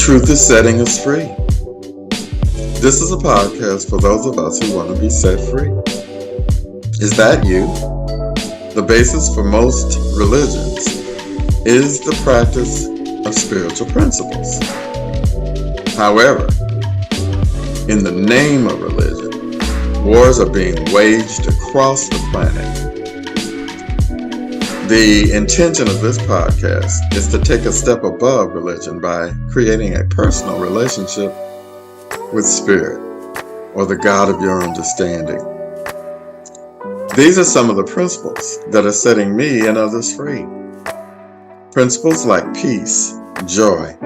Truth is setting us free. This is a podcast for those of us who want to be set free. Is that you? The basis for most religions is the practice of spiritual principles. However, in the name of religion, wars are being waged across the planet. The intention of this podcast is to take a step above religion by creating a personal relationship with Spirit, or the God of your understanding. These are some of the principles that are setting me and others free. Principles like peace, joy,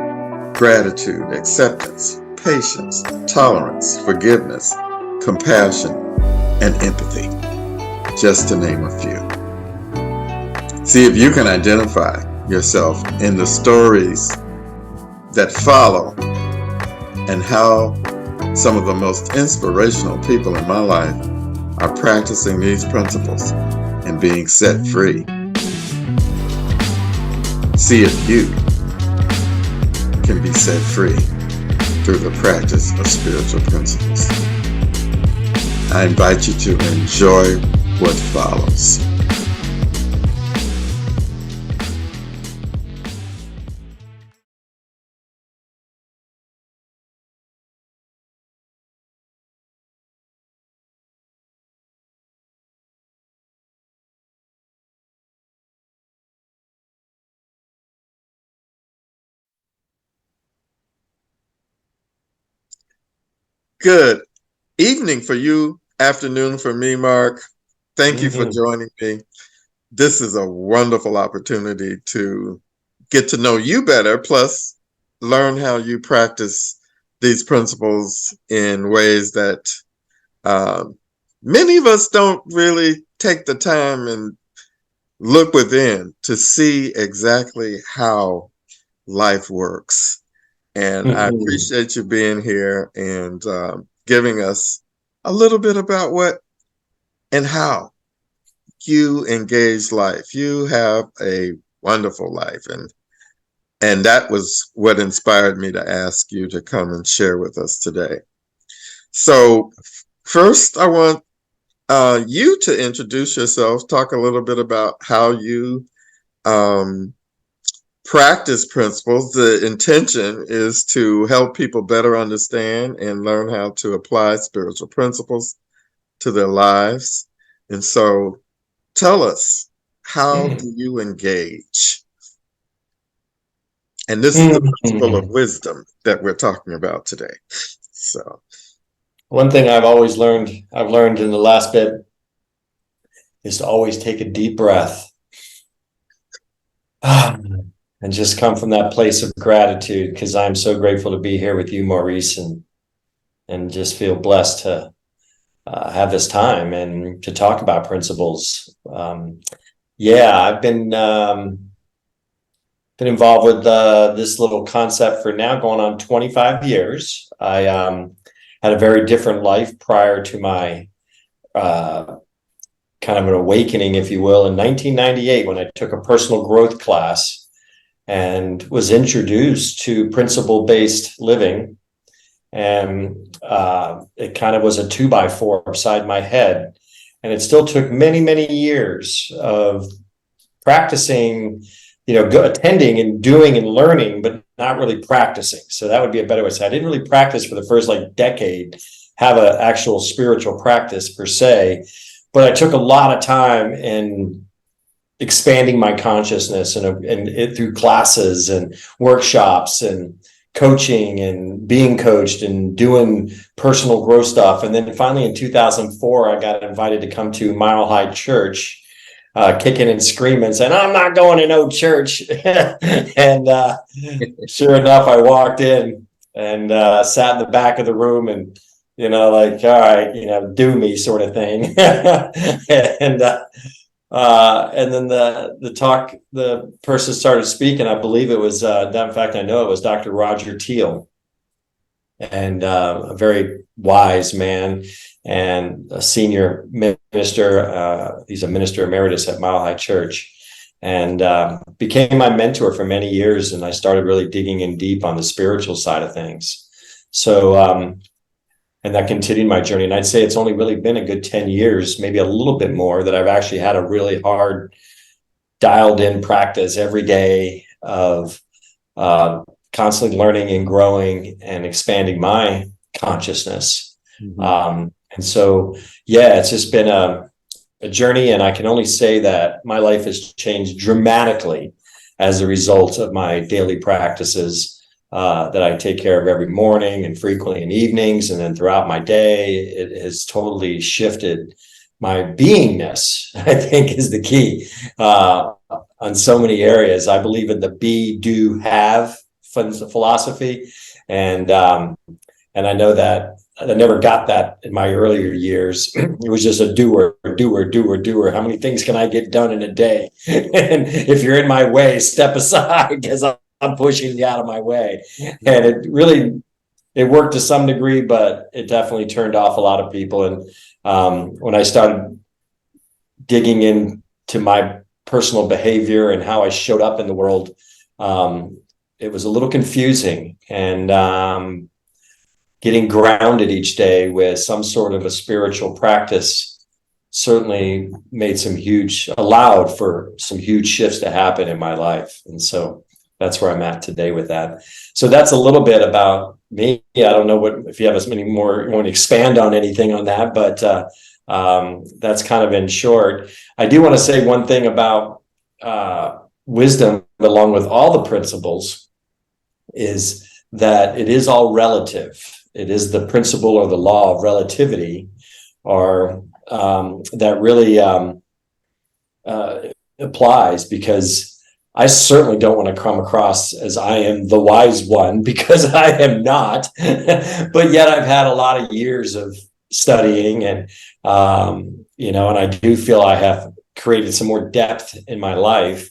gratitude, acceptance, patience, tolerance, forgiveness, compassion, and empathy, just to name a few. See if you can identify yourself in the stories that follow and how some of the most inspirational people in my life are practicing these principles and being set free. See if you can be set free through the practice of spiritual principles. I invite you to enjoy what follows. Good evening for you, afternoon for me, Mark. Thank you for joining me. This is a wonderful opportunity to get to know you better, plus learn how you practice these principles in ways that many of us don't really take the time and look within to see exactly how life works. And I appreciate you being here and giving us a little bit about what and how you engage life. You have a wonderful life, and that was what inspired me to ask you to come and share with us today. So first, I want you to introduce yourself, talk a little bit about how you practice principles. The intention is to help people better understand and learn how to apply spiritual principles to their lives. And so tell us, how do you engage? And this is the principle of wisdom that we're talking about today. So one thing I've learned in the last bit is to always take a deep breath. And just come from that place of gratitude, because I'm so grateful to be here with you, Maurice, and just feel blessed to have this time and to talk about principles. I've been involved with this little concept for now going on 25 years. I had a very different life prior to my kind of an awakening, if you will, in 1998 when I took a personal growth class and was introduced to principle-based living. And it kind of was a 2x4 upside my head. And it still took many, many years of practicing, attending and doing and learning, but not really practicing. So that would be a better way to say. I didn't really practice for the first decade, have an actual spiritual practice per se, but I took a lot of time in expanding my consciousness and through classes and workshops and coaching and being coached and doing personal growth stuff. And then finally in 2004, I got invited to come to Mile High Church, kicking and screaming, saying, "I'm not going to no church." And sure enough, I walked in and sat in the back of the room and, all right, do me sort of thing. And then the person started speaking. I believe it was, in fact, I know it was Dr. Roger Teal, and a very wise man and a senior minister. He's a minister emeritus at Mile High Church. and became my mentor for many years. And I started really digging in deep on the spiritual side of things. So, and that continued my journey. And I'd say it's only really been a good 10 years, maybe a little bit more, that I've actually had a really hard, dialed in practice every day of constantly learning and growing and expanding my consciousness. And so, yeah, it's just been a journey, and I can only say that my life has changed dramatically as a result of my daily practices that I take care of every morning and frequently in evenings, and then throughout my day. It has totally shifted my beingness, I think, is the key on so many areas. I believe in the be, do, have philosophy, and I know that I never got that in my earlier years. It was just a doer. How many things can I get done in a day? And if you're in my way, step aside, because I'm pushing you out of my way. And it worked to some degree, but it definitely turned off a lot of people. And when I started digging into my personal behavior and how I showed up in the world, it was a little confusing. And getting grounded each day with some sort of a spiritual practice certainly allowed for some huge shifts to happen in my life. And so that's where I'm at today with that. So that's a little bit about me. I don't know if you have as many more, you want to expand on anything on that, but that's kind of in short. I do want to say one thing about wisdom, along with all the principles, is that it is all relative. It is the principle or the law of relativity, or that really applies, because I certainly don't want to come across as I am the wise one, because I am not. But yet I've had a lot of years of studying, and and I do feel I have created some more depth in my life.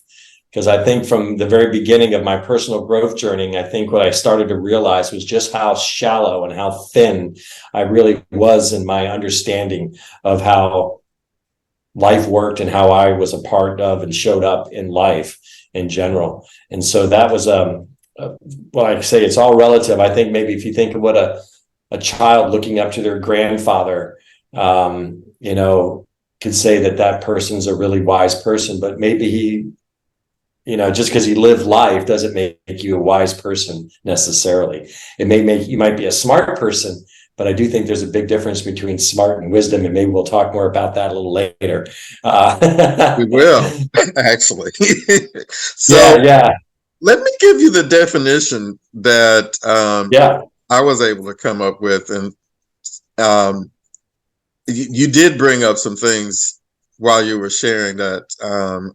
Because I think from the very beginning of my personal growth journey, I think what I started to realize was just how shallow and how thin I really was in my understanding of how life worked and how I was a part of and showed up in life in general. And so that was, well, I say it's all relative. I think maybe if you think of what a child looking up to their grandfather, could say that person's a really wise person, but maybe he, just because he lived life doesn't make you a wise person necessarily. It may make you might be a smart person, but I do think there's a big difference between smart and wisdom, and maybe we'll talk more about that a little later. We will, actually. So yeah. Let me give you the definition that I was able to come up with, and you did bring up some things while you were sharing that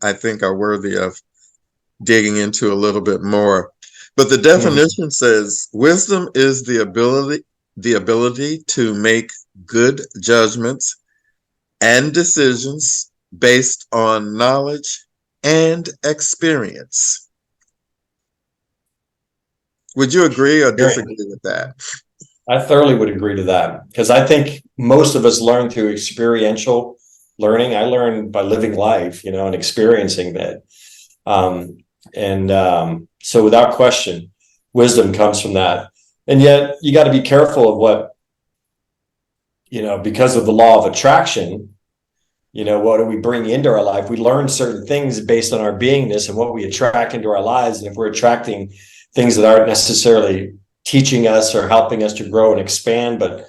I think are worthy of digging into a little bit more. But the definition says wisdom is the ability to make good judgments and decisions based on knowledge and experience. Would you agree or disagree with that? I thoroughly would agree to that, because I think most of us learn through experiential learning. I learned by living life, and experiencing that. So without question, wisdom comes from that. And yet you got to be careful of what, because of the law of attraction, what do we bring into our life? We learn certain things based on our beingness and what we attract into our lives. And if we're attracting things that aren't necessarily teaching us or helping us to grow and expand, but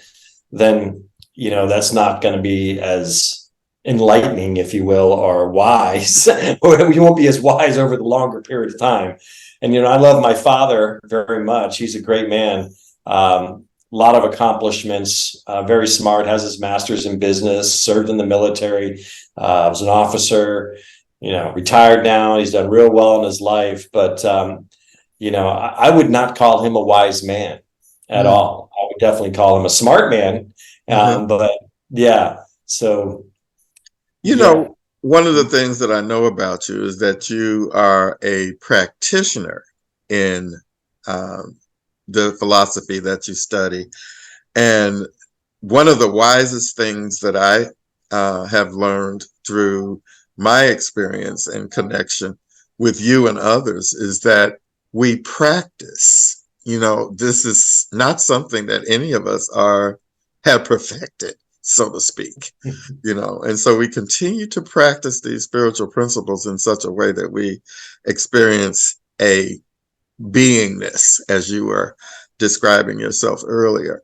then, that's not going to be as enlightening, if you will, or wise. You won't be as wise over the longer period of time. And, I love my father very much. He's a great man. A lot of accomplishments, very smart, has his master's in business, served in the military, was an officer, retired now. He's done real well in his life. But, I would not call him a wise man at all. I would definitely call him a smart man. But yeah, so. One of the things that I know about you is that you are a practitioner in the philosophy that you study. And one of the wisest things that I have learned through my experience and connection with you and others is that we practice. This is not something that any of us have perfected, so to speak. And so we continue to practice these spiritual principles in such a way that we experience a beingness, as you were describing yourself earlier.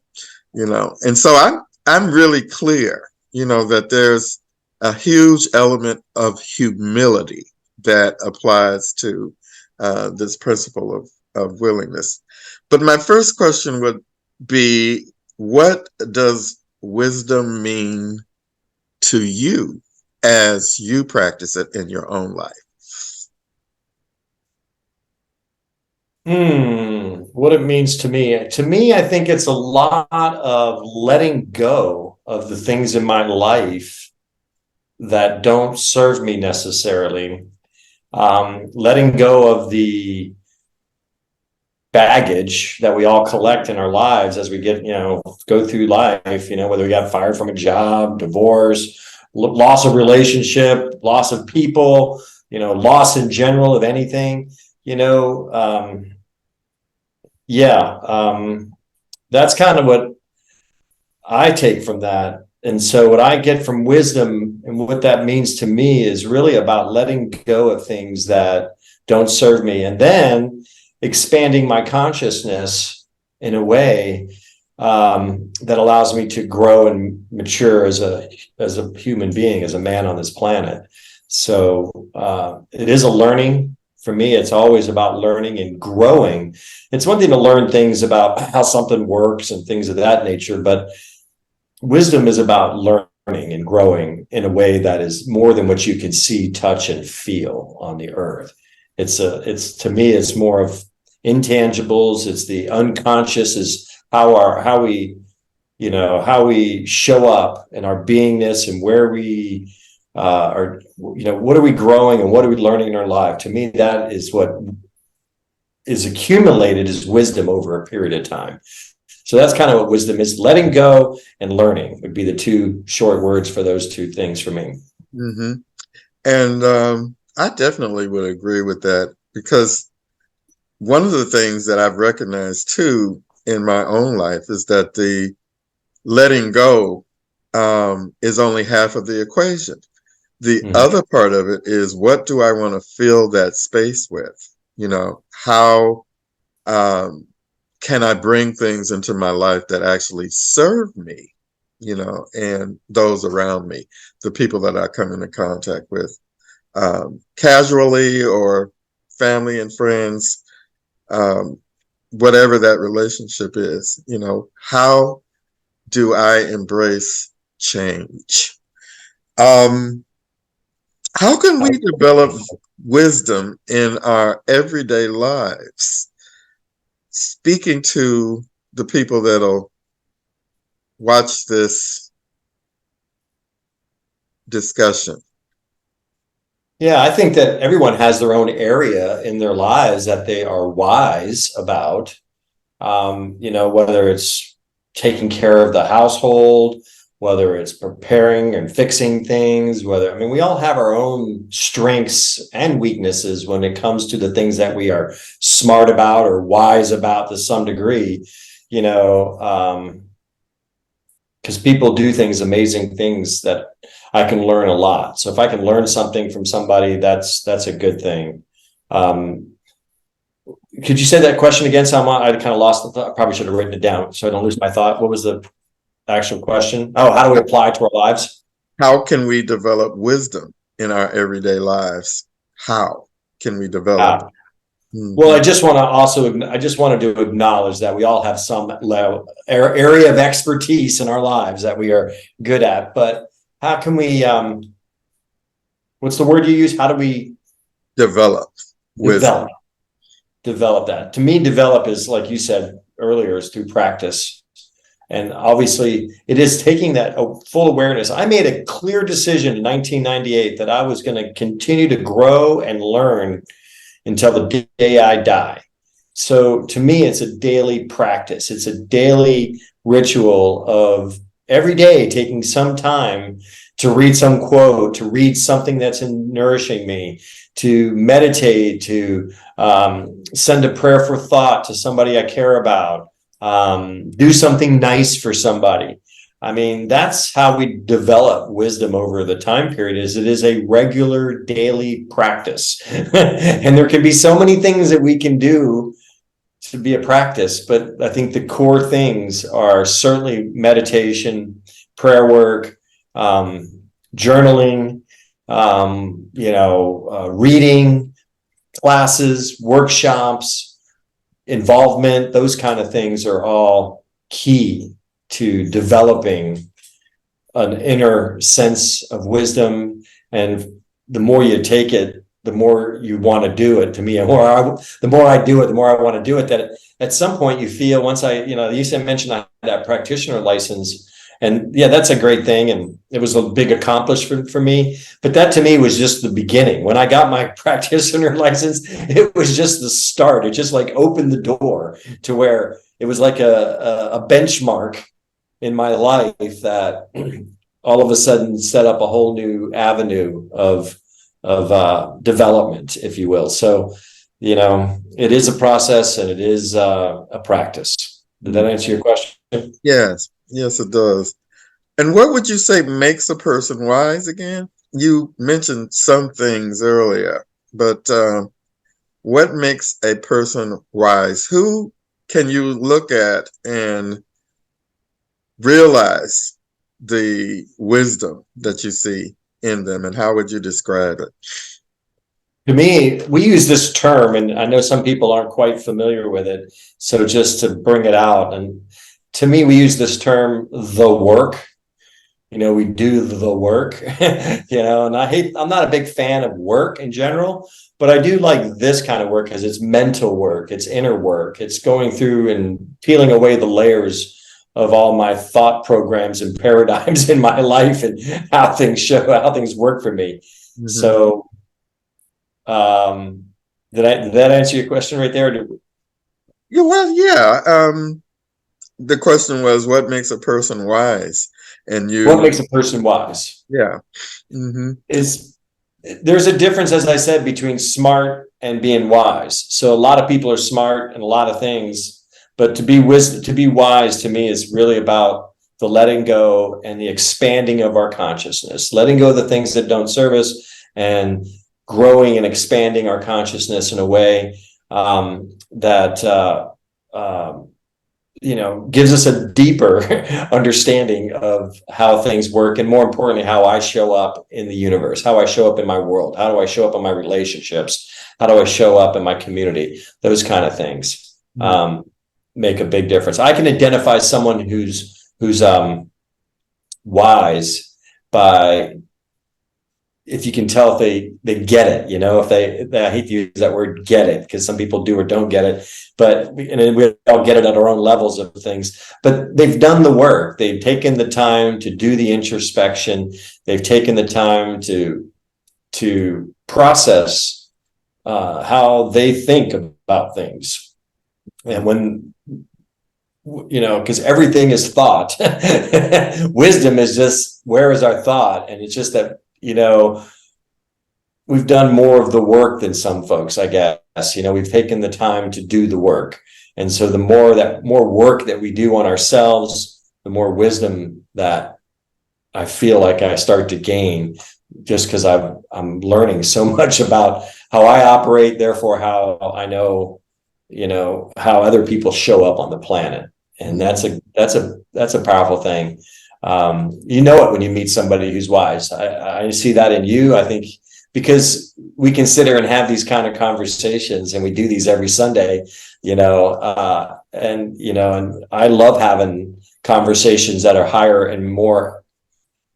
And so I'm really clear, that there's a huge element of humility that applies to this principle of willingness. But my first question would be, what does wisdom mean to you as you practice it in your own life? What it means to me. To me, I think it's a lot of letting go of the things in my life that don't serve me necessarily. Letting go of the baggage that we all collect in our lives as we go through life, whether we got fired from a job, divorce, loss of relationship, loss of people, loss in general of anything, that's kind of what I take from that. And so what I get from wisdom and what that means to me is really about letting go of things that don't serve me, and then expanding my consciousness in a way that allows me to grow and mature as a human being, as a man on this planet. So it is a learning. For me, it's always about learning and growing. It's one thing to learn things about how something works and things of that nature, but wisdom is about learning and growing in a way that is more than what you can see, touch, and feel on the earth. It's to me, it's more of intangibles. It's the unconscious, is how we show up in our beingness and where we what are we growing and what are we learning in our life. To me, that is what is accumulated as wisdom over a period of time. So that's kind of what wisdom is. Letting go and learning would be the two short words for those two things for me. Mm-hmm. And I definitely would agree with that, because one of the things that I've recognized too in my own life is that the letting go is only half of the equation. The other part of it is, what do I want to fill that space with? How can I bring things into my life that actually serve me, and those around me, the people that I come into contact with, casually or family and friends, whatever that relationship is, how do I embrace change? How can we develop wisdom in our everyday lives? Speaking to the people that'll watch this discussion. Yeah, I think that everyone has their own area in their lives that they are wise about. Whether it's taking care of the household, whether it's preparing and fixing things, we all have our own strengths and weaknesses when it comes to the things that we are smart about or wise about to some degree, because people do amazing things that I can learn a lot. So if I can learn something from somebody, that's a good thing. Could you say that question again, Salman? I kind of lost the thought. I probably should have written it down so I don't lose my thought. What was the actual question? Oh, how do we apply it to our lives? How can we develop wisdom in our everyday lives? How can we develop? Well, I just wanted to acknowledge that we all have some area of expertise in our lives that we are good at, but how can we, what's the word you use? How do we develop wisdom? Develop that. To me, develop is, like you said earlier, is through practice. And obviously it is taking that full awareness. I made a clear decision in 1998 that I was going to continue to grow and learn until the day I die. So to me, it's a daily practice. It's a daily ritual of every day taking some time to read some quote, to read something that's nourishing me, to meditate, to send a prayer for thought to somebody I care about, do something nice for somebody. I mean, that's how we develop wisdom over the time period. Is it is a regular daily practice. And there can be so many things that we can do to be a practice, but I think the core things are certainly meditation, prayer work, journaling, reading, classes, workshops, involvement. Those kind of things are all key to developing an inner sense of wisdom. And the more you take it, the more you want to do it. To me, the more I do it, the more I want to do it. That at some point you feel, once you said mentioned I had that practitioner license, and yeah, that's a great thing, and it was a big accomplishment for me. But that to me was just the beginning. When I got my practitioner license, it was just the start. It just like opened the door to where it was like a benchmark in my life that all of a sudden set up a whole new avenue of development, if you will. So, it is a process and it is a practice. Did that answer your question? Yes, it does. And what would you say makes a person wise again? You mentioned some things earlier, but what makes a person wise? Who can you look at and realize the wisdom that you see in them, and how would you describe it? To me, we use this term, and I know some people aren't quite familiar with it. So just to bring it out, and to me, we use this term, the work. We do the work, and I'm not a big fan of work in general, but I do like this kind of work because it's mental work, it's inner work, it's going through and peeling away the layers of all my thought programs and paradigms in my life and how things work for me. Mm-hmm. So, did that answer your question right there? Yeah, well, yeah. The question was, what makes a person wise? And what makes a person wise? Yeah. Mm-hmm. There's a difference, as I said, between smart and being wise. So a lot of people are smart in a lot of things, but to be wise to me is really about the letting go and the expanding of our consciousness, letting go of the things that don't serve us and growing and expanding our consciousness in a way that gives us a deeper understanding of how things work, and more importantly, how I show up in the universe, how I show up in my world, how do I show up in my relationships, how do I show up in my community, those kind of things. Make a big difference. I can identify someone who's wise by, if you can tell if they get it, if they I hate to use that word get it, because some people do or don't get it, but we all get it at our own levels of things, but they've done the work. They've taken the time to do the introspection. They've taken the time to process how they think about things. And when, because everything is thought, wisdom is just, where is our thought? And it's just that, we've done more of the work than some folks, I guess. We've taken the time to do the work. And so the more work that we do on ourselves, the more wisdom that I feel like I start to gain, just because I'm learning so much about how I operate, therefore how I know, how other people show up on the planet. And that's a powerful thing. It when you meet somebody who's wise. I see that in you. I think because we can sit here and have these kind of conversations, and we do these every Sunday, and I love having conversations that are higher and more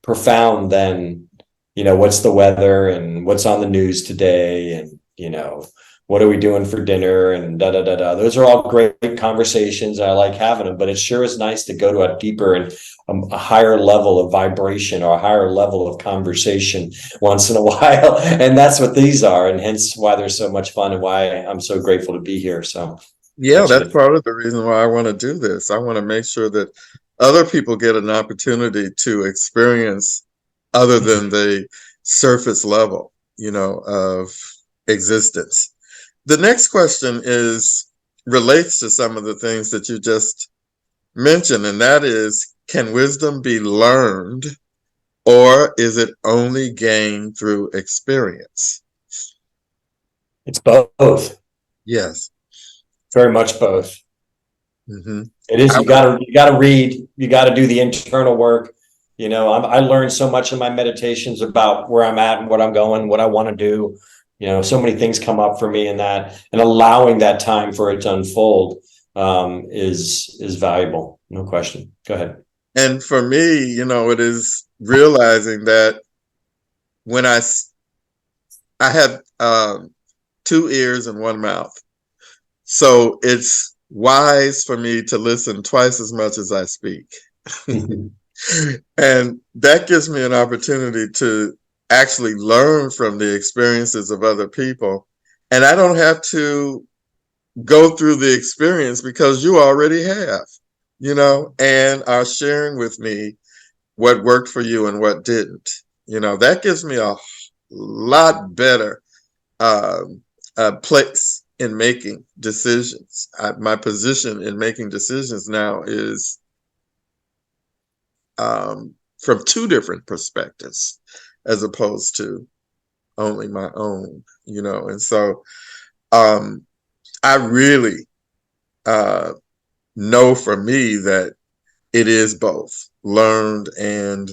profound than, what's the weather and what's on the news today, and, what are we doing for dinner, and da da da da. Those are all great conversations. I like having them, but it sure is nice to go to a deeper and a higher level of vibration, or a higher level of conversation once in a while. And that's what these are, and hence why they're so much fun and why I'm so grateful to be here. So yeah, that's part of the reason why I want to do this. I want to make sure that other people get an opportunity to experience other than the surface level, of existence. The next question relates to some of the things that you just mentioned, and that is, can wisdom be learned, or is it only gained through experience? It's both. Yes. Very much both. Mm-hmm. It is. You gotta read. You gotta do the internal work. I learned so much in my meditations about where I'm at and what I'm going, what I want to do. So many things come up for me in that, and allowing that time for it to unfold is valuable. No question. Go ahead. And for me, it is realizing that when I have two ears and one mouth, so it's wise for me to listen twice as much as I speak. And that gives me an opportunity to actually learn from the experiences of other people. And I don't have to go through the experience because you already have, and are sharing with me what worked for you and what didn't. That gives me a lot better place in making decisions. My position in making decisions now is from two different perspectives, as opposed to only my own, and so I really know for me that it is both learned and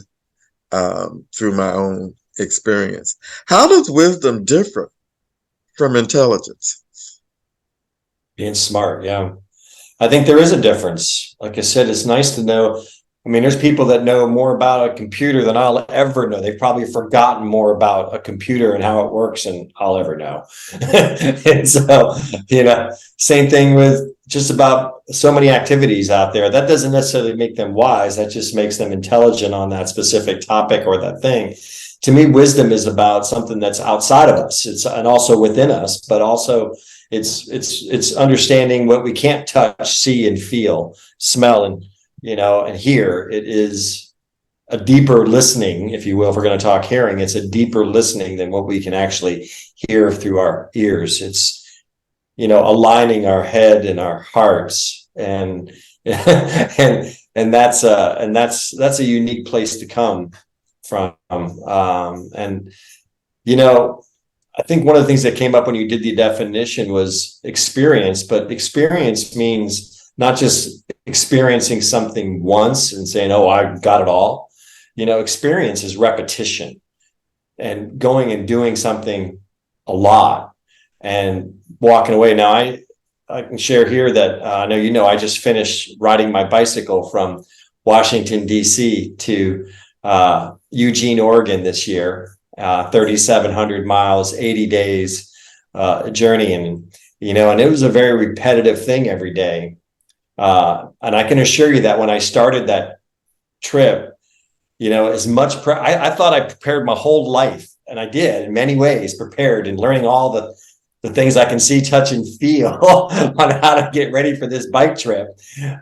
through my own experience. How does wisdom differ from intelligence? Being smart, yeah. I think there is a difference. Like I said, it's nice to know. I mean, there's people that know more about a computer than I'll ever know. They've probably forgotten more about a computer and how it works than I'll ever know. And so, same thing with just about so many activities out there. That doesn't necessarily make them wise. That just makes them intelligent on that specific topic or that thing. To me, wisdom is about something that's outside of us. And also within us, but also it's understanding what we can't touch, see, and feel, smell, and hear. It is a deeper listening, if you will. If we're going to talk hearing, it's a deeper listening than what we can actually hear through our ears. It's aligning our head and our hearts, and and that's a unique place to come from. I think one of the things that came up when you did the definition was experience, but experience means not just experiencing something once and saying, oh, I got it all. Experience is repetition and going and doing something a lot and walking away. Now, I can share here that I know, I just finished riding my bicycle from Washington, D.C. to Eugene, Oregon this year, 3,700 miles, 80 days journey. And it was a very repetitive thing every day. And I can assure you that when I started that trip, as much, I thought I prepared my whole life, and I did in many ways, prepared and learning all the things I can see, touch, and feel on how to get ready for this bike trip.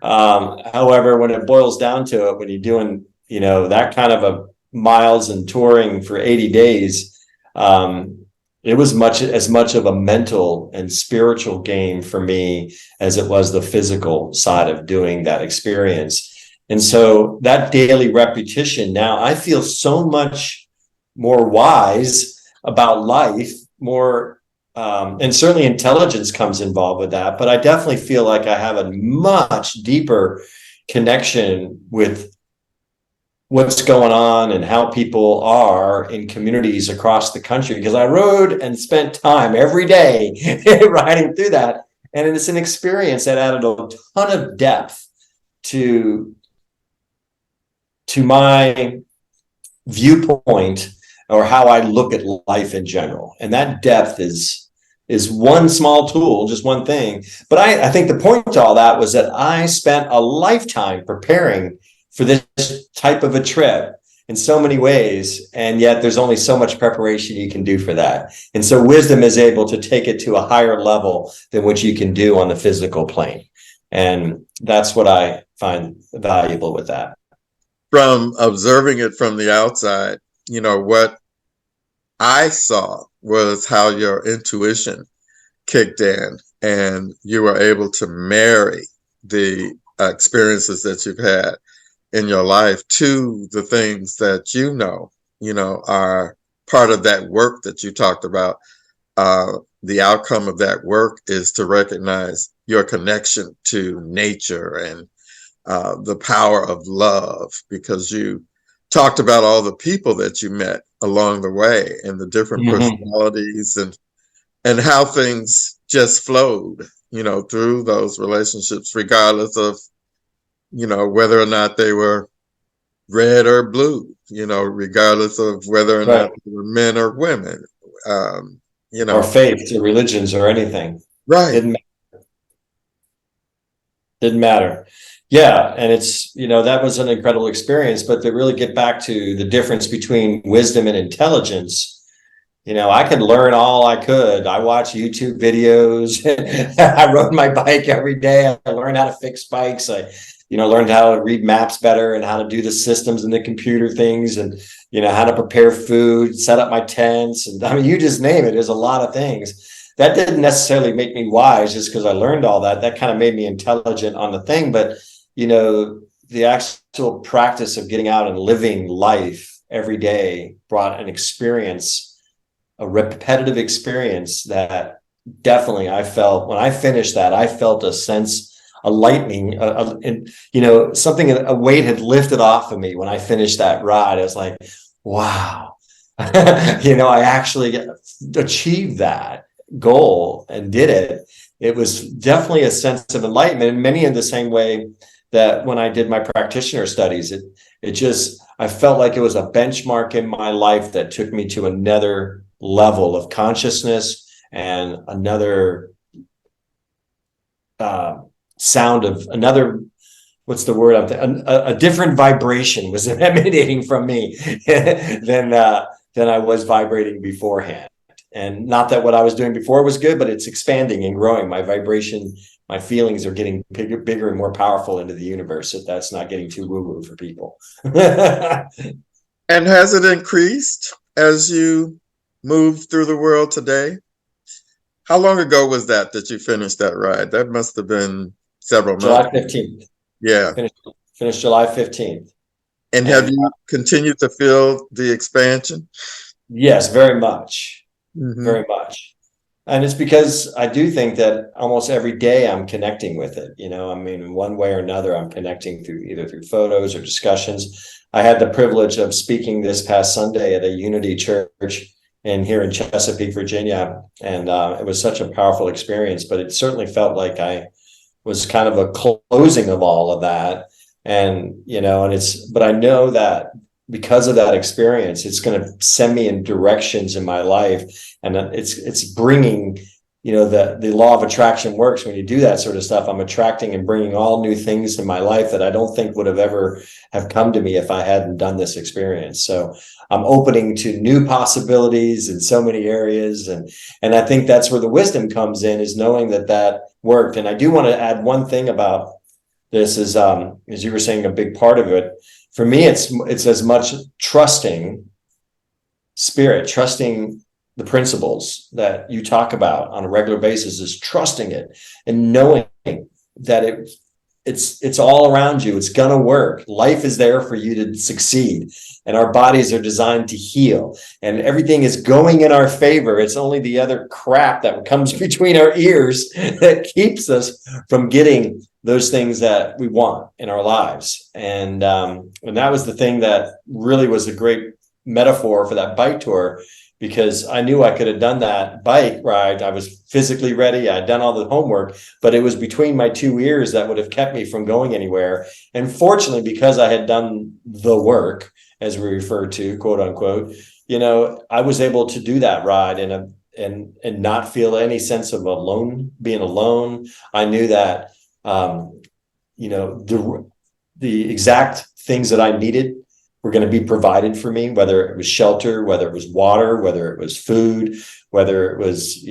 However, when it boils down to it, when you're doing, that kind of a miles and touring for 80 days, it was as much of a mental and spiritual game for me as it was the physical side of doing that experience. And so that daily repetition, now I feel so much more wise about life, more, and certainly intelligence comes involved with that. But I definitely feel like I have a much deeper connection with what's going on and how people are in communities across the country, because I rode and spent time every day riding through that. And it's an experience that added a ton of depth to my viewpoint or how I look at life in general. And that depth is one small tool, just one thing. But I think the point to all that was that I spent a lifetime preparing for this type of a trip in so many ways, and yet there's only so much preparation you can do for that. And so wisdom is able to take it to a higher level than what you can do on the physical plane. And that's what I find valuable with that. From observing it from the outside, what I saw was how your intuition kicked in and you were able to marry the experiences that you've had in your life to the things that are part of that work that you talked about. The outcome of that work is to recognize your connection to nature and the power of love, because you talked about all the people that you met along the way and the different personalities and how things just flowed, through those relationships, regardless of, whether or not they were red or blue, regardless of whether or not they were men or women, or faiths or religions or anything. Right. Didn't matter. Yeah. And it's, that was an incredible experience, but to really get back to the difference between wisdom and intelligence, I could learn all I could. I watch YouTube videos. I rode my bike every day. I learned how to fix bikes. I, learned how to read maps better and how to do the systems and the computer things and, how to prepare food, set up my tents. And I mean, you just name it. There's a lot of things. That didn't necessarily make me wise just because I learned all that. That kind of made me intelligent on the thing. But, the actual practice of getting out and living life every day brought an experience, a repetitive experience that definitely I felt when I finished that. I felt a sense, a lightning, something, a weight had lifted off of me when I finished that ride. I was like, wow, I actually achieved that goal and did it. It was definitely a sense of enlightenment, and many in the same way that when I did my practitioner studies, I felt like it was a benchmark in my life that took me to another level of consciousness and another sound of another, what's the word? A different vibration was emanating from me than I was vibrating beforehand. And not that what I was doing before was good, but it's expanding and growing. My vibration, my feelings are getting bigger and more powerful into the universe, if that's not getting too woo-woo for people. And has it increased as you move through the world today? How long ago was that you finished that ride? That must have been several months. July 15th. Yeah. Finished July 15th. And have you continued to feel the expansion? Yes, very much. Very much. And it's because I do think that almost every day I'm connecting with it. I mean, in one way or another, I'm connecting through photos or discussions. I had the privilege of speaking this past Sunday at a Unity Church here in Chesapeake, Virginia. And it was such a powerful experience, but it certainly felt like I was kind of a closing of all of that. And, but I know that because of that experience, it's going to send me in directions in my life. And it's bringing, the law of attraction works. When you do that sort of stuff, I'm attracting and bringing all new things in my life that I don't think would have ever have come to me if I hadn't done this experience. So I'm opening to new possibilities in so many areas. And I think that's where the wisdom comes in, is knowing that worked. And I do want to add one thing about this is, as you were saying, a big part of it. For me, it's as much trusting spirit, trusting the principles that you talk about on a regular basis, is trusting it and knowing that it's all around you. It's going to work. Life is there for you to succeed, and our bodies are designed to heal, and everything is going in our favor. It's only the other crap that comes between our ears that keeps us from getting those things that we want in our lives. And that was the thing that really was a great metaphor for that bike tour, because I knew I could have done that bike ride. I was physically ready. I'd done all the homework, but it was between my two ears that would have kept me from going anywhere. And fortunately, because I had done the work, as we refer to, quote unquote, I was able to do that ride and not feel any sense of being alone. I knew that, the exact things that I needed were going to be provided for me, whether it was shelter, whether it was water, whether it was food, whether it was,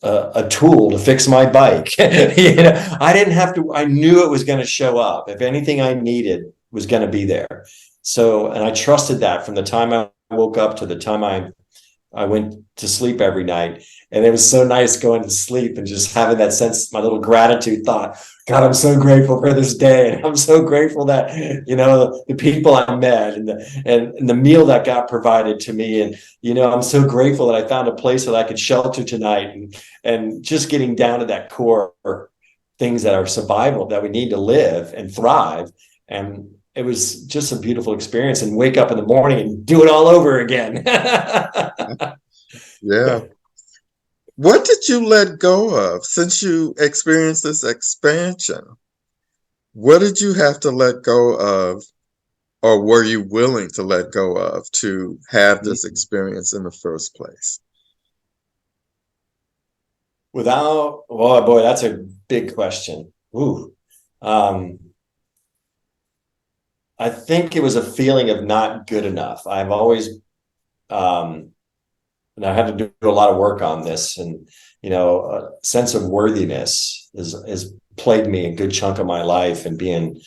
a tool to fix my bike. I didn't have to, I knew it was going to show up. If anything I needed was going to be there. So, and I trusted that from the time I woke up to the time I went to sleep every night. And it was so nice going to sleep and just having that sense, my little gratitude thought, God, I'm so grateful for this day. And I'm so grateful that, the people I met and the meal that got provided to me. And, I'm so grateful that I found a place that I could shelter tonight and just getting down to that core things that are survival that we need to live and thrive. And it was just a beautiful experience, and wake up in the morning and do it all over again. Yeah. What did you let go of since you experienced this expansion? What did you have to let go of, or were you willing to let go of to have this experience in the first place? Oh boy, that's a big question. Ooh. I think it was a feeling of not good enough. I've always, and I had to do a lot of work on this, and a sense of worthiness has plagued me a good chunk of my life, and being,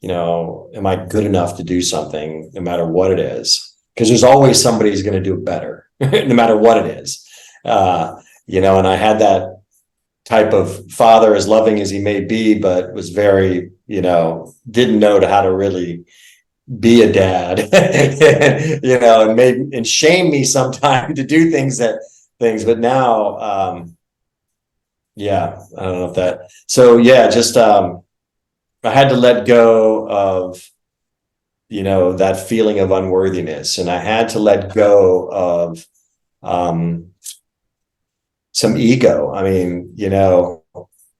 am I good enough to do something, no matter what it is? Because there's always somebody who's going to do it better, no matter what it is. And I had that type of father, as loving as he may be, but was very, didn't know how to really be a dad, and shame me sometimes to do things, but now, I don't know if that, so yeah, just, I had to let go of, that feeling of unworthiness, and I had to let go of, some ego. I mean,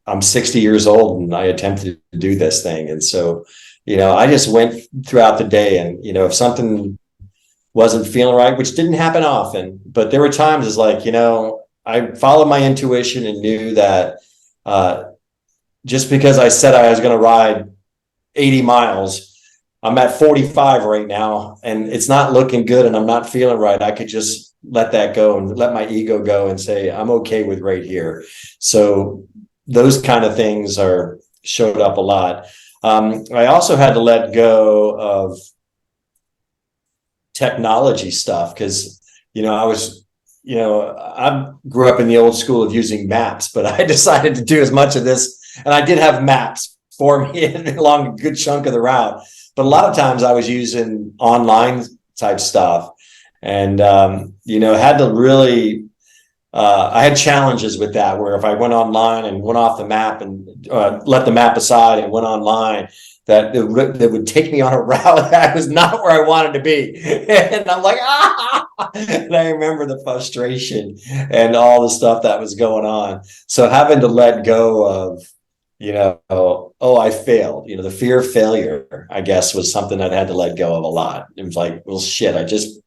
I'm 60 years old and I attempted to do this thing. And so, I just went throughout the day, and, if something wasn't feeling right, which didn't happen often, but there were times it's like, I followed my intuition and knew that, just because I said I was going to ride 80 miles, I'm at 45 right now and it's not looking good and I'm not feeling right. I could just let that go and let my ego go and say, I'm okay with right here. So those kind of things showed up a lot. I also had to let go of technology stuff because, I grew up in the old school of using maps, but I decided to do as much of this, and I did have maps for me along a good chunk of the route. But a lot of times I was using online type stuff, and, had to really, I had challenges with that, where if I went online and went off the map and let the map aside and went online, that it would take me on a route that was not where I wanted to be. And I'm like, and I remember the frustration and all the stuff that was going on. So having to let go of, I failed, the fear of failure, I guess, was something I'd had to let go of a lot. It was like, well, shit, I just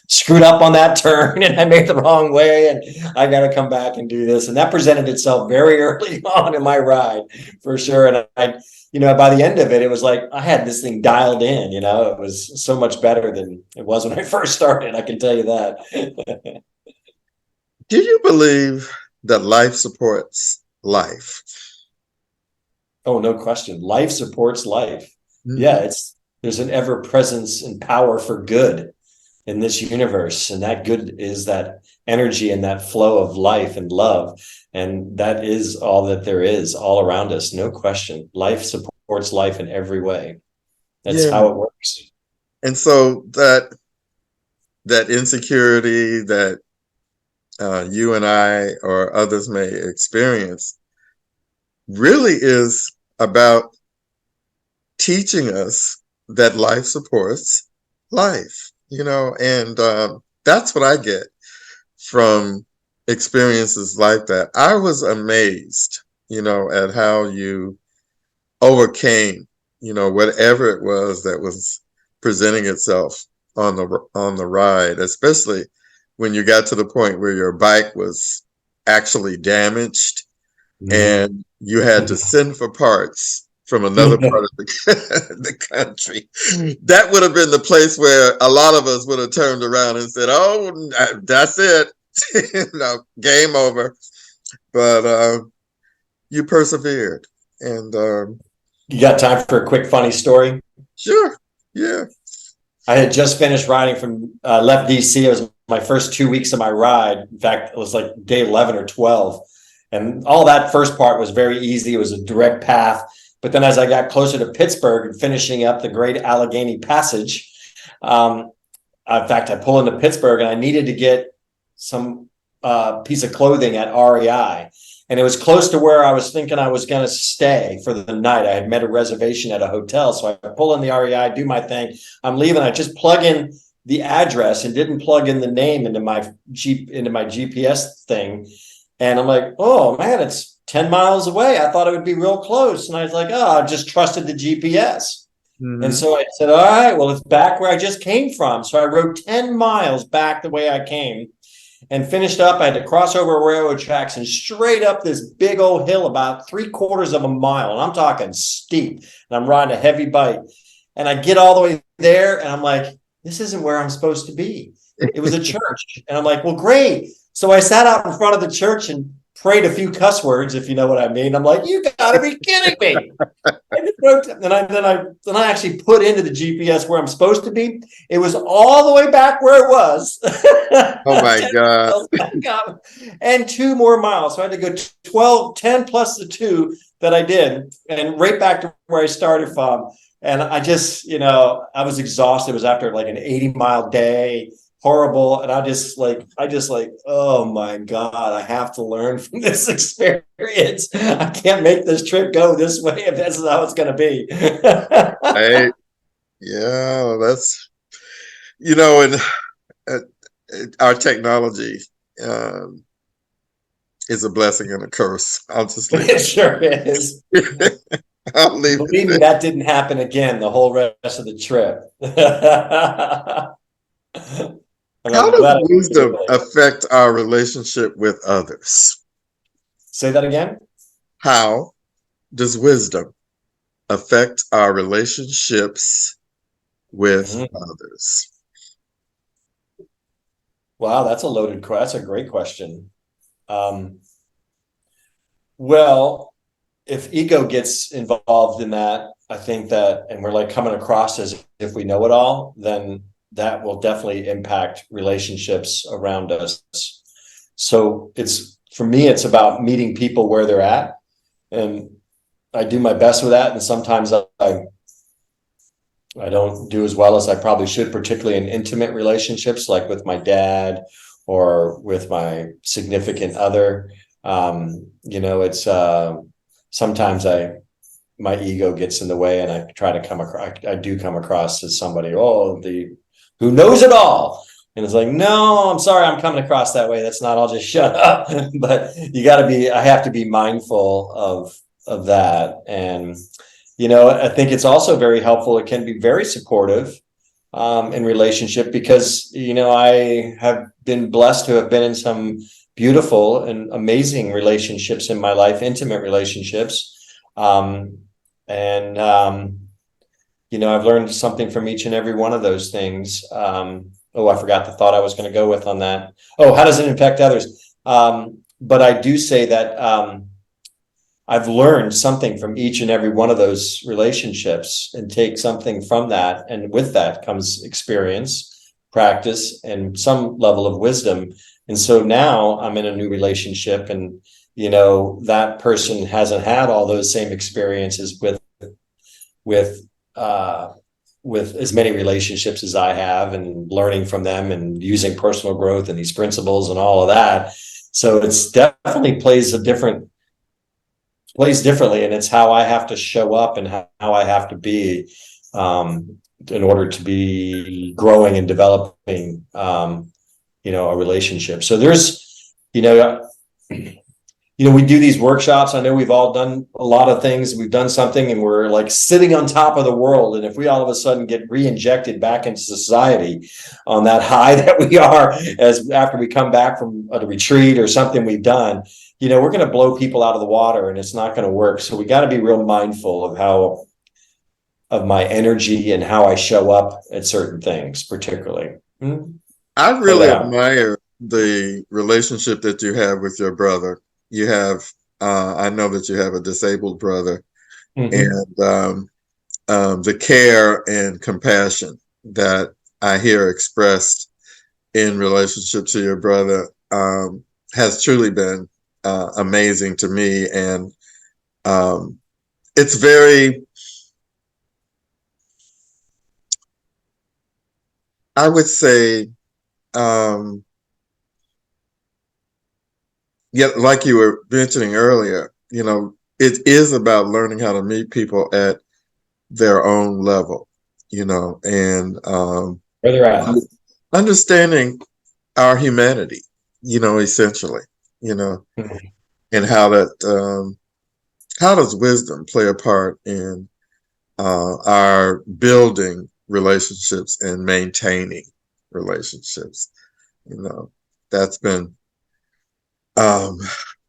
screwed up on that turn and I made the wrong way and I got to come back and do this. And that presented itself very early on in my ride, for sure. And by the end of it, it was like I had this thing dialed in. It was so much better than it was when I first started. I can tell you that. Do you believe that life supports life? Oh, no question. Life supports life. Mm-hmm. Yeah, there's an ever presence and power for good in this universe, and that good is that energy and that flow of life and love, and that is all that there is all around us. No question. Life supports life in every way. That's how it works. And so that insecurity that you and I or others may experience really is about teaching us that life supports life, and that's what I get from experiences like that. I was amazed, at how you overcame, whatever it was that was presenting itself on the ride, especially when you got to the point where your bike was actually damaged. Mm-hmm. And you had to send for parts from another part of the country. That would have been the place where a lot of us would have turned around and said, oh, that's it. Game over. but you persevered. And You got time for a quick funny story? sure, yeah. I had just finished riding from left DC. It was my first 2 weeks of my ride. In fact, it was like day 11 or 12. And all that first part was very easy. It was a direct path. But then as I got closer to Pittsburgh and finishing up the Great Allegheny Passage, in fact, I pull into Pittsburgh and I needed to get some piece of clothing at REI. And it was close to where I was thinking I was going to stay for the night. I had made a reservation at a hotel. So I pull in the REI, do my thing. I'm leaving. I just plug in the address and didn't plug in the name into my GPS thing. And I'm like, oh man, it's 10 miles away. I thought it would be real close. And I was like, oh, I just trusted the GPS. Mm-hmm. And so I said, all right, well, it's back where I just came from. So I rode 10 miles back the way I came and finished up. I had to cross over railroad tracks and straight up this big old hill about 3/4 of a mile. And I'm talking steep. And I'm riding a heavy bike. And I get all the way there and I'm like, this isn't where I'm supposed to be. It was a church. And I'm like, well, great. So I sat out in front of the church and prayed a few cuss words, if you know what I mean. I'm like, you gotta be kidding me. And then I actually put into the GPS where I'm supposed to be. It was all the way back where it was. Oh my God. And 2 more miles. So I had to go 10 plus the 2 that I did, and right back to where I started from. And I just, I was exhausted. It was after like an 80-mile day. Horrible. And I just like, oh my God, I have to learn from this experience. I can't make this trip go this way if this is how it's going to be. Hey, yeah, that's, and our technology is a blessing and a curse. I'll just leave It sure is. I'll leave Believe me, that didn't happen again the whole rest of the trip. How does wisdom affect our relationship with others? Say that again. How does wisdom affect our relationships with others? Wow, that's a loaded question. That's a great question. Well, if ego gets involved in that, I think that, and we're like coming across as if we know it all, then that will definitely impact relationships around us. So for me, it's about meeting people where they're at. And I do my best with that. And sometimes I don't do as well as I probably should, particularly in intimate relationships, like with my dad or with my significant other. It's sometimes my ego gets in the way, and I try to come across as somebody, who knows it all. And it's like, no, I'm sorry, I'm coming across that way. That's not, I'll just shut up. But I have to be mindful of that. And, I think it's also very helpful. It can be very supportive in relationship because, I have been blessed to have been in some beautiful and amazing relationships in my life, intimate relationships. I've learned something from each and every one of those things. I forgot the thought I was going to go with on that. Oh, how does it affect others? But I do say that I've learned something from each and every one of those relationships and take something from that. And with that comes experience, practice, and some level of wisdom. And so now I'm in a new relationship, and that person hasn't had all those same experiences with as many relationships as I have, and learning from them and using personal growth and these principles and all of that. So it's definitely plays differently, and it's how I have to show up and how I have to be in order to be growing and developing a relationship. So there's we do these workshops. I know we've all done a lot of things. We've done something and we're like sitting on top of the world. And if we all of a sudden get re-injected back into society on that high that we are after we come back from a retreat or something we've done, we're going to blow people out of the water, and it's not going to work. So we got to be real mindful of my energy and how I show up at certain things, particularly. I really admire the relationship that you have with your brother. you have, I know that you have a disabled brother, Mhm. and the care and compassion that I hear expressed in relationship to your brother has truly been amazing to me. And um, it's very, I would say, um, yeah, like you were mentioning earlier, it is about learning how to meet people at their own level, and Where they're at. understanding our humanity, essentially, you know, Mhm. and how does wisdom play a part in our building relationships and maintaining relationships? You know, that's been um,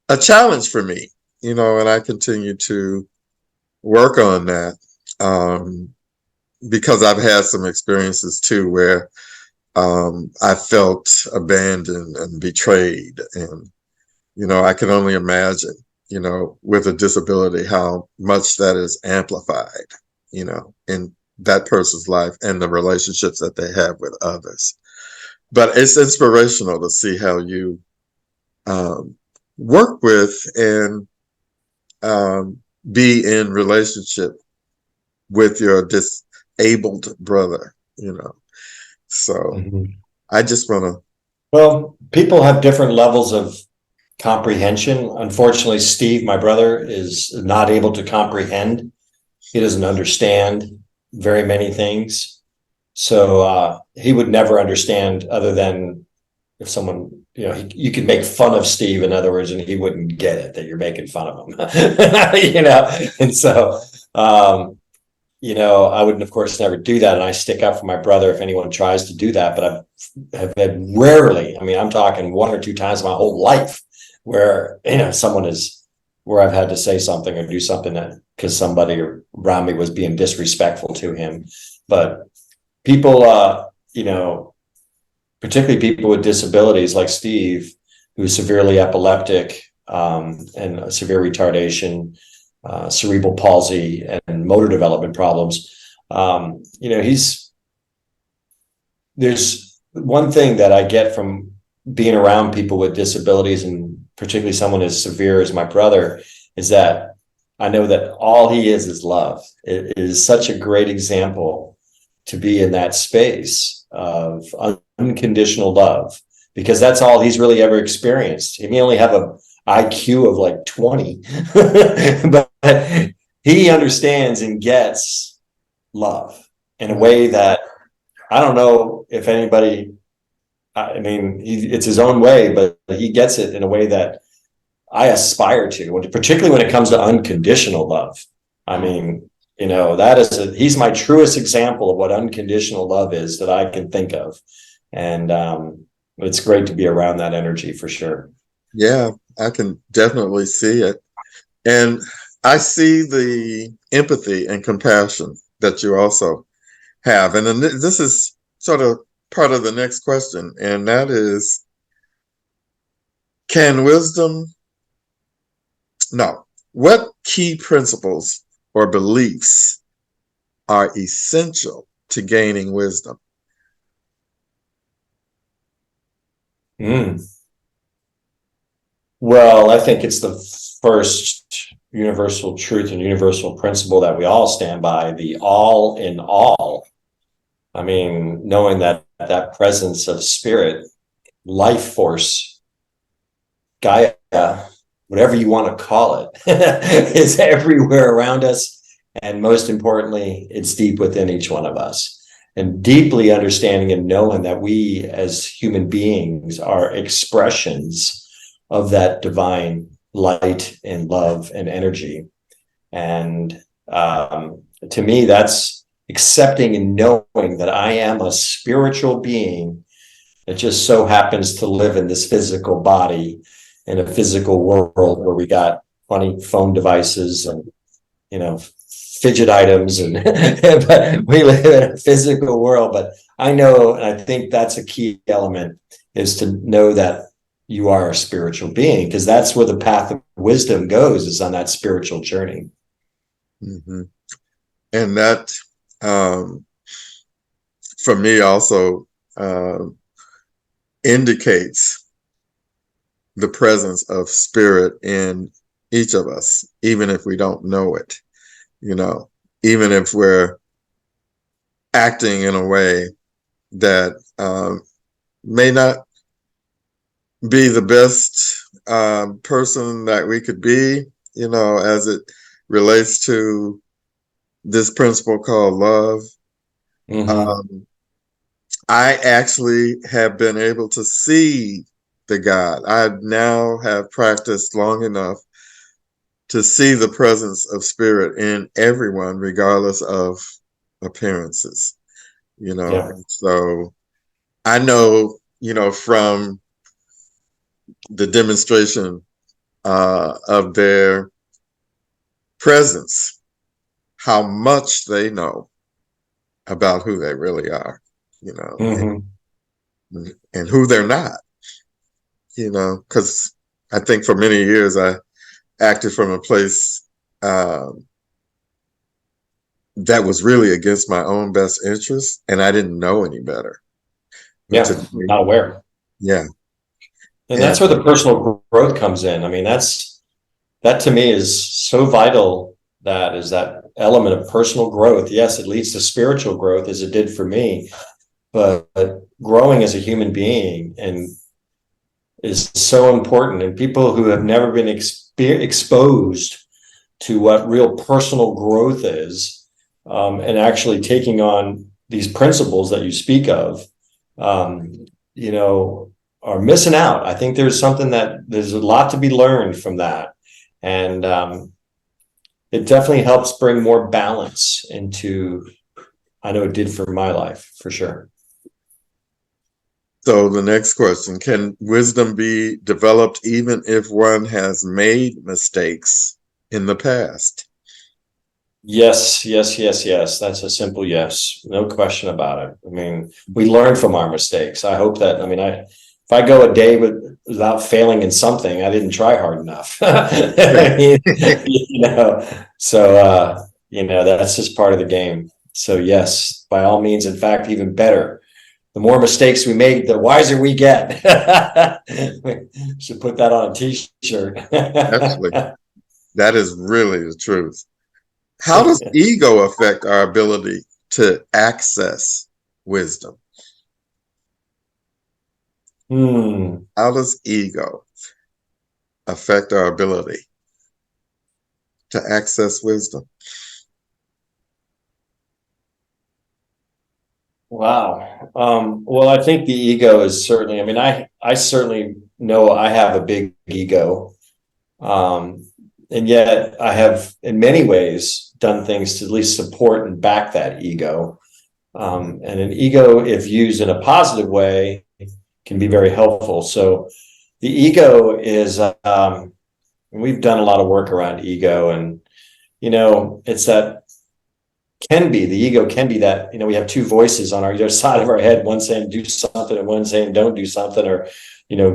a challenge for me, and I continue to work on that because I've had some experiences too where I felt abandoned and betrayed. And, I can only imagine, with a disability, how much that is amplified, in that person's life and the relationships that they have with others. But it's inspirational to see how you um, work with and um, be in relationship with your disabled brother, So Mhm. I just want to, Well, people have different levels of comprehension. Unfortunately, Steve, my brother, is not able to comprehend. He doesn't understand very many things. So he would never understand other than if someone, you could make fun of Steve, in other words, and he wouldn't get it that you're making fun of him. And so I would, of course, never do that. And I stick up for my brother if anyone tries to do that. But have had rarely, I mean, I'm talking one or two times my whole life where, someone is, where I've had to say something or do something that because somebody around me was being disrespectful to him. But people, particularly people with disabilities like Steve, who's severely epileptic and severe retardation, cerebral palsy, and motor development problems. There's one thing that I get from being around people with disabilities, and particularly someone as severe as my brother, is that I know that all he is love. It is such a great example to be in that space of unconditional love, because that's all he's really ever experienced. He may only have a IQ of like 20, but he understands and gets love in a way that I don't know if anybody, I mean, it's his own way, but he gets it in a way that I aspire to, particularly when it comes to unconditional love. I mean, he's my truest example of what unconditional love is that I can think of. And it's great to be around that energy for sure. yeah, I can definitely see it. And I see the empathy and compassion that you also have. And then this is sort of part of the next question, and that is, can wisdom, no, what key principles or beliefs are essential to gaining wisdom? Mm. Well, I think it's the first universal truth and universal principle that we all stand by, the all in all. I mean, knowing that presence of spirit, life force, Gaia, whatever you want to call it, is everywhere around us. And most importantly, it's deep within each one of us. And deeply understanding and knowing that we as human beings are expressions of that divine light and love and energy. And to me, that's accepting and knowing that I am a spiritual being that just so happens to live in this physical body in a physical world where we got funny phone devices and, fidget items, and but we live in a physical world. But I know, and I think that's a key element, is to know that you are a spiritual being, because that's where the path of wisdom goes, is on that spiritual journey. Mm-hmm. And that, for me, also indicates the presence of spirit in each of us, even if we don't know it, even if we're acting in a way that may not be the best person that we could be, as it relates to this principle called love. Mm-hmm. I actually have been able to see the God. I now have practiced long enough to see the presence of spirit in everyone, regardless of appearances, Yeah. So I know, from the demonstration of their presence, how much they know about who they really are, mm-hmm. and who they're not, because I think for many years I acted from a place that was really against my own best interest, and I didn't know any better. Yeah, not aware. Yeah. And that's where the personal growth comes in. I mean, that to me is so vital. That is that element of personal growth. Yes, it leads to spiritual growth, as it did for me, but growing as a human being and is so important. And people who have never been exposed to what real personal growth is, and actually taking on these principles that you speak of, are missing out. I think there's a lot to be learned from that. And it definitely helps bring more balance into, I know it did for my life, for sure. So the next question, can wisdom be developed even if one has made mistakes in the past? Yes. That's a simple yes. No question about it. I mean, we learn from our mistakes. I hope that, if I go a day without failing in something, I didn't try hard enough. So that's just part of the game. So yes, by all means, in fact, even better. The more mistakes we make, the wiser we get. Should put that on a t-shirt. Actually, that is really the truth. How does ego affect our ability to access wisdom? How does ego affect our ability to access wisdom? Wow. Well, I think the ego is certainly, I certainly know I have a big ego. And yet I have, in many ways, done things to at least support and back that ego. And an ego, if used in a positive way, can be very helpful. So the ego is, we've done a lot of work around ego, and, it's that the ego can be that, we have two voices on either side of our head, one saying do something and one saying don't do something, or,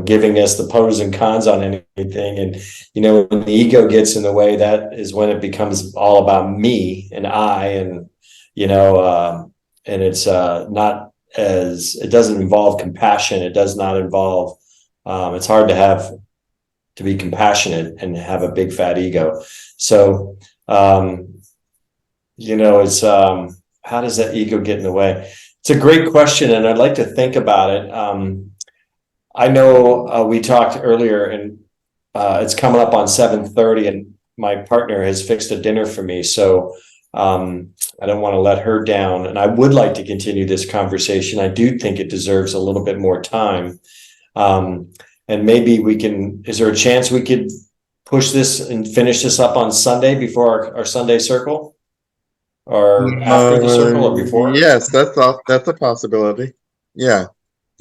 giving us the pros and cons on anything. And, when the ego gets in the way, that is when it becomes all about me and I, and, and it's not as, it doesn't involve compassion. It does not involve, it's hard to be compassionate and have a big fat ego. So, it's, how does that ego get in the way? It's a great question, and I'd like to think about it. I know we talked earlier, and it's coming up on 7:30, and my partner has fixed a dinner for me. So I don't want to let her down, and I would like to continue this conversation. I do think it deserves a little bit more time. And maybe is there a chance we could push this and finish this up on Sunday before our Sunday circle? Or after the circle, or before? Yes, that's a possibility. Yeah.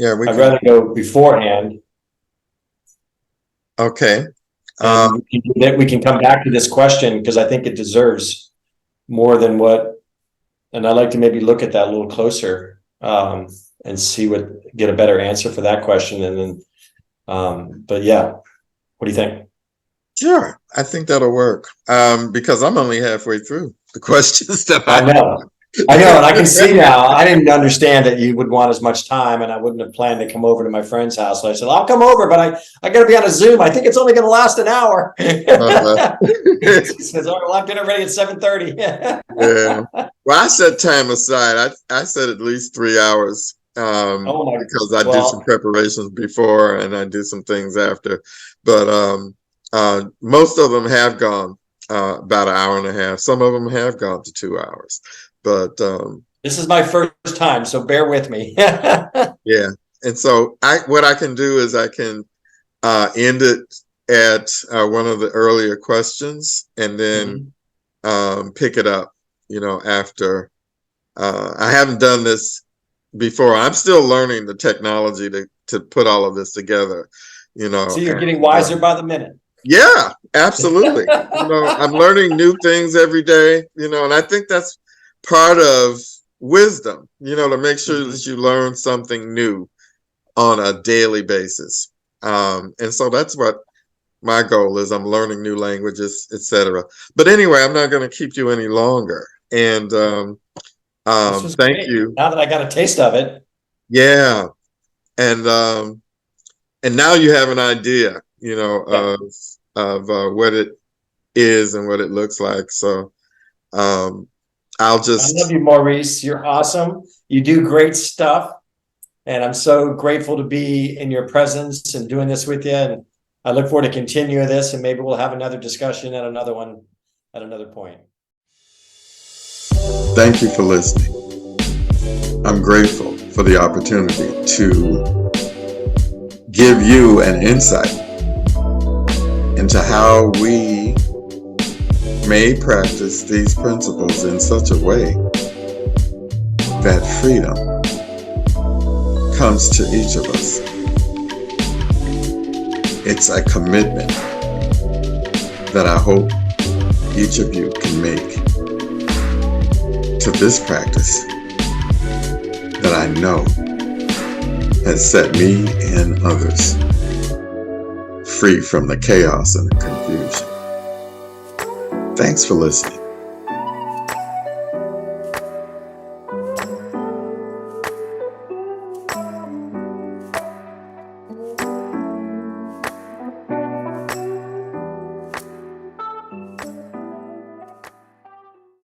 I'd rather go beforehand. Okay. We can come back to this question, because I think it deserves more than and I'd like to maybe look at that a little closer, and get a better answer for that question, and then But yeah, what do you think? Sure, I think that'll work. Because I'm only halfway through the questions that I know. I know, and I can see now. I didn't understand that you would want as much time, and I wouldn't have planned to come over to my friend's house. So I said, I'll come over, but I got to be on a Zoom. I think it's only going to last an hour. He says, all right, well, I'm dinner ready at 7:30. Yeah. Well, I set time aside. I set at least 3 hours Oh my, because I do some well, preparations before and I do some things after. But most of them have gone about an hour and a half. Some of them have gone to 2 hours. But this is my first time, so bear with me. yeah. And so what I can do is I can end it at one of the earlier questions and then pick it up, after. I haven't done this before. I'm still learning the technology to put all of this together, So you're getting wiser by the minute. Yeah, absolutely. I'm learning new things every day, and I think that's part of wisdom, to make sure that you learn something new on a daily basis. And so that's what my goal is. I'm learning new languages, etc. But anyway, I'm not going to keep you any longer. And thank great. you. Now that I got a taste of it. Yeah. And now you have an idea, of what it is and what it looks like. So I love you, Maurice. You're awesome. You do great stuff. And I'm so grateful to be in your presence and doing this with you. And I look forward to continuing this, and maybe we'll have another discussion at another one at another point. Thank you for listening. I'm grateful for the opportunity to give you an insight into how we may practice these principles in such a way that freedom comes to each of us. It's a commitment that I hope each of you can make to this practice that I know has set me and others free from the chaos and the confusion. Thanks for listening.